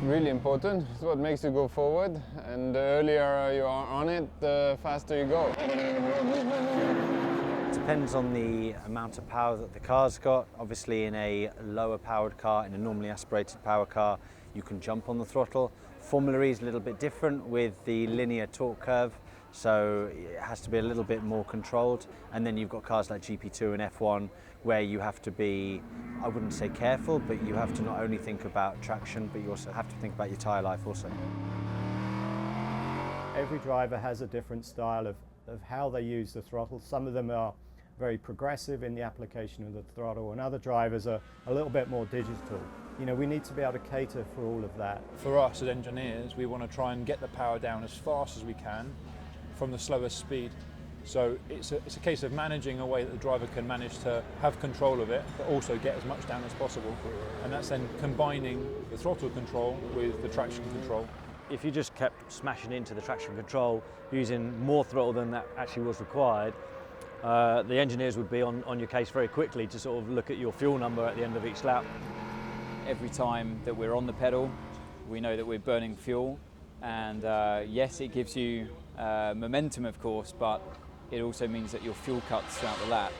Really important. It's what makes you go forward, and the earlier you are on it, the faster you go. Depends on the amount of power that the car's got. Obviously in a lower powered car, in a normally aspirated power car, you can jump on the throttle. Formula E is a little bit different with the linear torque curve, so it has to be a little bit more controlled. And then you've got cars like GP2 and F1 where you have to be, I wouldn't say careful, but you have to not only think about traction, but you also have to think about your tyre life also. Every driver has a different style of how they use the throttle. Some of them are very progressive in the application of the throttle, and other drivers are a little bit more digital. You know, we need to be able to cater for all of that. For us as engineers, we want to try and get the power down as fast as we can from the slowest speed. So it's a case of managing a way that the driver can manage to have control of it, but also get as much down as possible. And that's then combining the throttle control with the traction control. If you just kept smashing into the traction control using more throttle than that actually was required, the engineers would be on your case very quickly to sort of look at your fuel number at the end of each lap. Every time that we're on the pedal, we know that we're burning fuel, and yes, it gives you momentum, of course, but it also means that your fuel cuts throughout the lap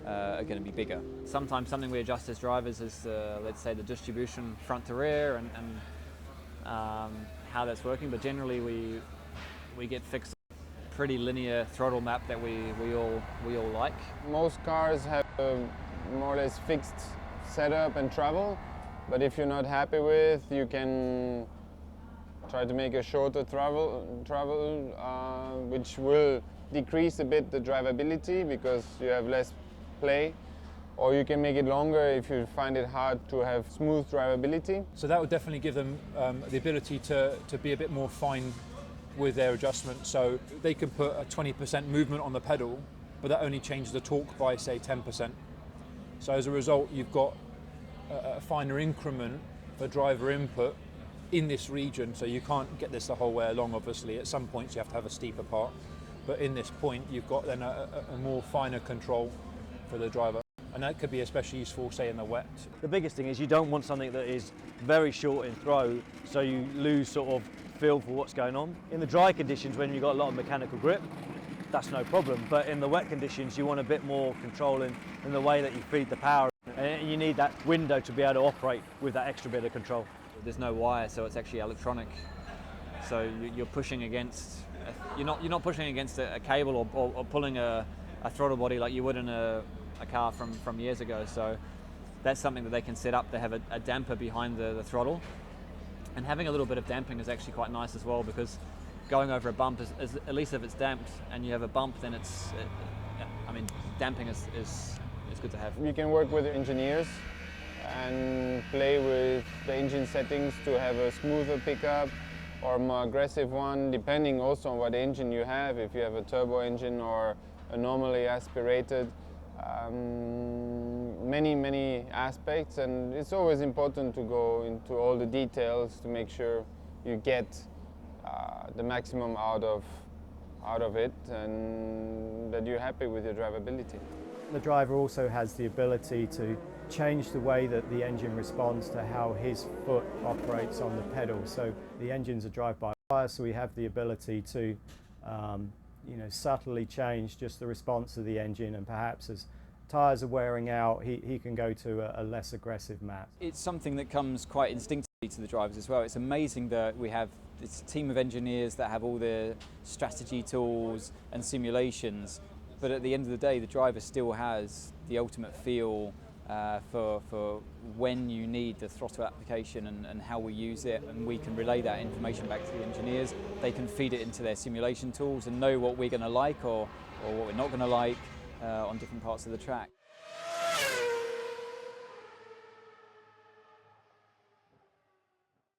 are going to be bigger. Sometimes something we adjust as drivers is, let's say, the distribution front to rear and how that's working, but generally we get fixed pretty linear throttle map that we all like. Most cars have a more or less fixed setup and travel, but if you're not happy with, you can try to make a shorter travel, which will decrease a bit the drivability because you have less play, or you can make it longer if you find it hard to have smooth drivability. So that would definitely give them the ability to be a bit more fine with their adjustment. So they can put a 20% movement on the pedal, but that only changes the torque by, say, 10%. So as a result, you've got a finer increment for driver input in this region, so you can't get this the whole way along, obviously. At some points you have to have a steeper part, but in this point you've got then a more finer control for the driver, and that could be especially useful, say, in the wet. The biggest thing is you don't want something that is very short in throw, so you lose sort of feel for what's going on. In the dry conditions, when you've got a lot of mechanical grip, that's no problem, but in the wet conditions you want a bit more control in the way that you feed the power, and you need that window to be able to operate with that extra bit of control. There's no wire, so it's actually electronic. So you're pushing against, you're not pushing against a cable or pulling a throttle body like you would in a car from years ago. So that's something that they can set up. They have a damper behind the throttle, and having a little bit of damping is actually quite nice as well, because going over a bump is at least if it's damped and you have a bump, then damping is good to have. You can work with engineers and play with the engine settings to have a smoother pickup or a more aggressive one, depending also on what engine you have, if you have a turbo engine or a normally aspirated. Many aspects, and it's always important to go into all the details to make sure you get the maximum out of it, and that you're happy with your drivability. The driver also has the ability to change the way that the engine responds to how his foot operates on the pedal. So the engine's a drive-by-wire, so we have the ability to subtly change just the response of the engine, and perhaps as tyres are wearing out, he can go to a less aggressive map. It's something that comes quite instinctively to the drivers as well. It's amazing that we have this team of engineers that have all the strategy tools and simulations, but at the end of the day, the driver still has the ultimate feel for when you need the throttle application and how we use it, and we can relay that information back to the engineers. They can feed it into their simulation tools and know what we're going to like or what we're not going to like on different parts of the track.